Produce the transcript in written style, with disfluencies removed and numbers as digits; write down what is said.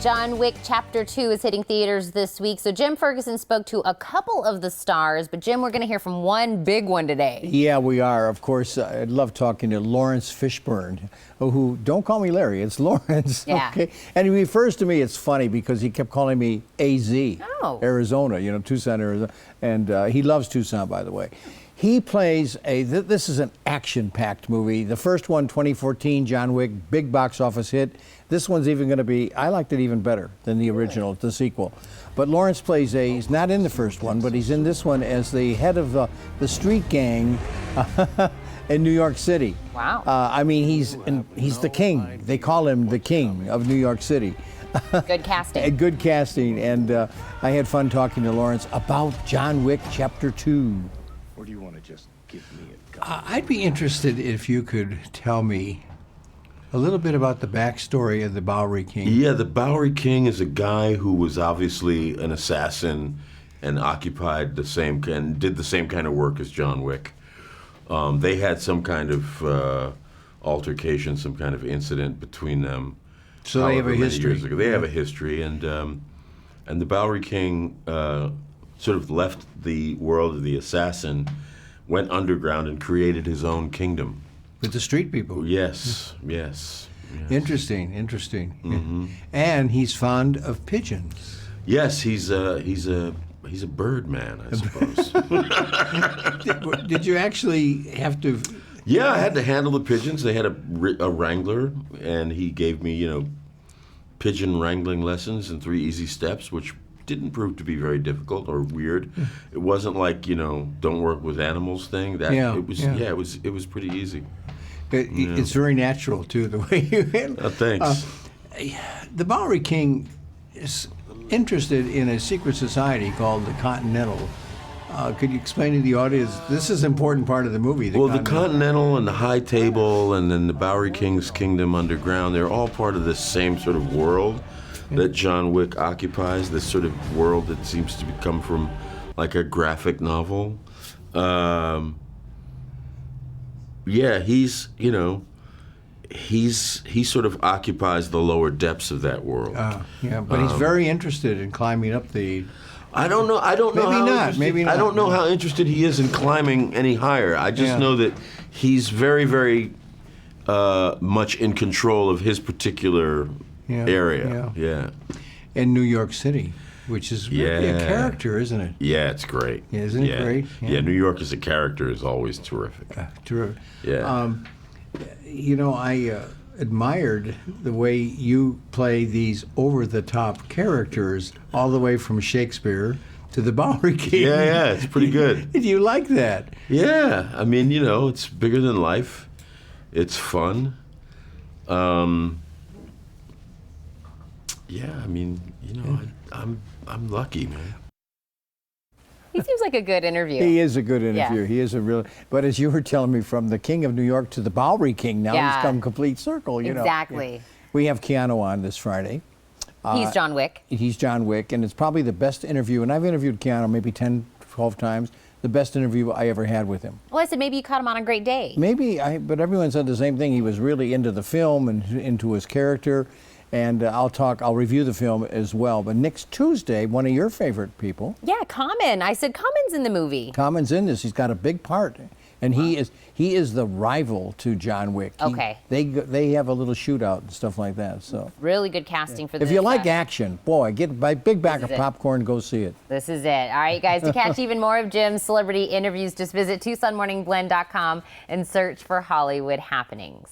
John Wick Chapter 2 is hitting theaters this week. So Jim Ferguson spoke to a couple of the stars, but Jim, we're going to hear from one big one today. Yeah, we are. Of course, I love talking to Laurence Fishburne, who, don't call me Larry, it's Laurence. Yeah. Okay? And he refers to me, it's funny because he kept calling me AZ, Arizona, Tucson, Arizona. And he loves Tucson, by the way. He plays this is an action-packed movie. The first one, 2014, John Wick, big box office hit. This one's even going to be, I liked it even better than the original, the sequel. But Laurence plays he's not in the first one, but he's in this one as the head of the street gang in New York City. Wow. I mean, he's the king. They call him the king of New York City. Good casting. Good casting. And I had fun talking to Laurence about John Wick Chapter 2. Or do you want to just give me a gun? I'd be interested if you could tell me a little bit about the backstory of the Bowery King. Yeah, the Bowery King is a guy who was obviously an assassin and occupied did the same kind of work as John Wick. They had some kind of altercation, some kind of incident between them. So they have a history. Years ago. They have a history, and the Bowery King sort of left the world of the assassin, went underground, and created his own kingdom. With the street people. Yes, yes. Interesting, interesting. Mm-hmm. And he's fond of pigeons. Yes, he's a bird man, I suppose. Did you actually have to? Yeah, I had to handle the pigeons. They had a wrangler, and he gave me, pigeon wrangling lessons in 3 easy steps, which didn't prove to be very difficult or weird. It wasn't like, don't work with animals thing. It was pretty easy. It's very natural too, the way you handle. Thanks. The Bowery King is interested in a secret society called the Continental. Could you explain to the audience? This is an important part of the movie. The Continental and the High Table and then the Bowery King's Kingdom underground, they're all part of this same sort of world that John Wick occupies, this sort of world that seems to come from like a graphic novel. He sort of occupies the lower depths of that world. But he's very interested in climbing up the... I don't know. Maybe not. I don't know how interested he is in climbing any higher. I just know that he's very, very much in control of his particular area. Yeah. In New York City, which is really a character, isn't it? Yeah, it's great. Yeah, isn't it great? Yeah, New York as a character is always terrific. Terrific. Yeah. I admired the way you play these over-the-top characters all the way from Shakespeare to the Bowery King. Yeah, it's pretty good. Do you like that? Yeah, I mean, it's bigger than life. It's fun. I'm lucky, man. He seems like a good interview. He is a good interviewer. Yeah. He is a real. But as you were telling me, from the King of New York to the Bowery King, now he's come complete circle. Exactly. We have Keanu on this Friday. He's John Wick. He's John Wick, and it's probably the best interview. And I've interviewed Keanu maybe 10, 12 times. The best interview I ever had with him. Well, I said maybe you caught him on a great day. Maybe, but everyone said the same thing. He was really into the film and into his character. And I'll review the film as well. But next Tuesday, one of your favorite people. Yeah, Common. I said Common's in the movie. Common's in this. He's got a big part. And he is the rival to John Wick. Okay. They have a little shootout and stuff like that. So really good casting for this. If you like action, boy, get a big bag of popcorn, go see it. This is it. All right, guys, to catch even more of Jim's celebrity interviews, just visit TucsonMorningBlend.com and search for Hollywood Happenings.